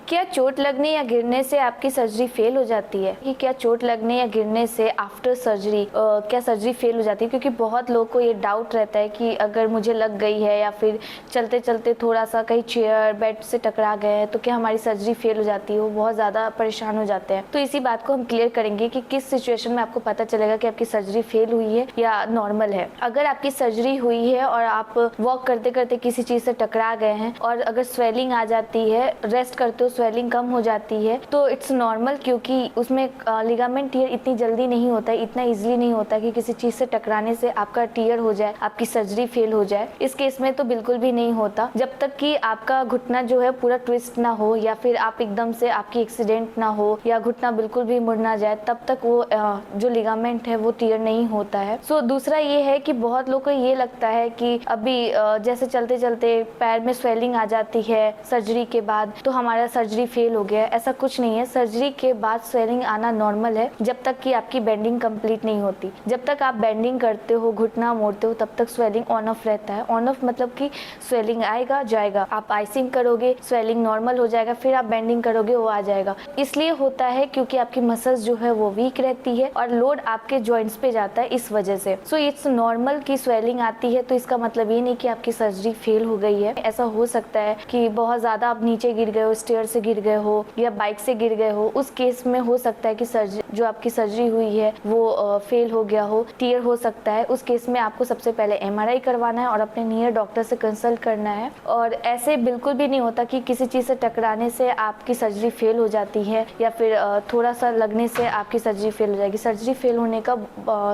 क्या चोट लगने या गिरने से आपकी सर्जरी फेल हो जाती है? कि क्या चोट लगने या गिरने से आफ्टर सर्जरी क्या सर्जरी फेल हो जाती है? क्योंकि बहुत लोगों को ये डाउट रहता है कि अगर मुझे लग गई है या फिर चलते चलते थोड़ा सा कहीं चेयर बेड से टकरा गए हैं तो क्या हमारी सर्जरी फेल हो जाती है? वो बहुत ज़्यादा परेशान हो जाते हैं। तो इसी बात को हम क्लियर करेंगे कि किस सिचुएशन में आपको पता चलेगा कि आपकी सर्जरी फेल हुई है या नॉर्मल है। अगर आपकी सर्जरी हुई है और आप वॉक करते करते किसी चीज़ से टकरा गए हैं और अगर स्वेलिंग आ जाती है, रेस्ट करते हो स्वेलिंग कम हो जाती है, तो इट्स नॉर्मल, क्योंकि उसमें लिगामेंट टियर इतनी जल्दी नहीं होता है, इतना इजीली नहीं होता कि किसी चीज़ से टकराने से आपका टियर हो जाए, आपकी सर्जरी फेल हो जाए। इस केस में तो बिल्कुल भी नहीं होता। जब तक कि आपका घुटना जो है पूरा ट्विस्ट ना हो या फिर आप एकदम से आपकी एक्सीडेंट ना हो या घुटना बिल्कुल भी मुड़ ना जाए, तब तक वो जो लिगामेंट है वो टियर नहीं होता है। सो दूसरा ये है कि बहुत लोगों को ये लगता है कि अभी जैसे चलते चलते पैर में स्वेलिंग आ जाती है सर्जरी के बाद तो हमारा सर्जरी फेल हो गया है। ऐसा कुछ नहीं है। सर्जरी के बाद स्वेलिंग आना नॉर्मल है जब तक कि आपकी बेंडिंग कंप्लीट नहीं होती। जब तक आप बेंडिंग करते हो, घुटना मोड़ते हो, तब तक स्वेलिंग ऑन ऑफ रहता है। ऑन ऑफ मतलब कि स्वेलिंग आएगा जाएगा, आप आइसिंग करोगे स्वेलिंग नॉर्मल हो जाएगा, फिर आप बेंडिंग करोगे वो आ जाएगा। इसलिए होता है क्योंकि आपकी मसल्स जो है वो वीक रहती है और लोड आपके जॉइंट्स पे जाता है, इस वजह से। सो इट्स नॉर्मल कि स्वेलिंग आती है, तो इसका मतलब ये नहीं कि आपकी सर्जरी फेल हो गई है। ऐसा हो सकता है कि बहुत ज्यादा आप नीचे गिर गए हो, स्टेयर से गिर गए हो या बाइक से गिर गए हो, उस केस में हो सकता है कि जो आपकी सर्जरी हुई है वो फेल हो गया हो, टियर हो सकता है। उस केस में आपको सबसे पहले एमआरआई करवाना है और अपने नियर डॉक्टर से कंसल्ट करना है। और ऐसे बिल्कुल भी नहीं होता कि किसी चीज से टकराने से आपकी सर्जरी फेल हो जाती है या फिर थोड़ा सा लगने से आपकी सर्जरी फेल हो जाएगी। सर्जरी फेल होने का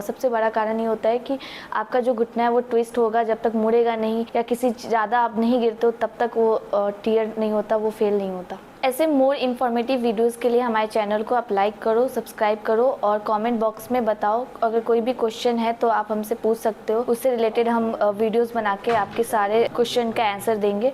सबसे बड़ा कारण ये होता है कि आपका जो घुटना है वो ट्विस्ट होगा, जब तक मुड़ेगा नहीं या किसी ज़्यादा आप नहीं गिरते हो तब तक वो टियर नहीं होता, वो फेल नहीं होता। ऐसे मोर इन्फॉर्मेटिव वीडियोस के लिए हमारे चैनल को आप लाइक करो, सब्सक्राइब करो और कमेंट बॉक्स में बताओ। अगर कोई भी क्वेश्चन है तो आप हमसे पूछ सकते हो, उससे रिलेटेड हम वीडियोस बना के आपके सारे क्वेश्चन का आंसर देंगे।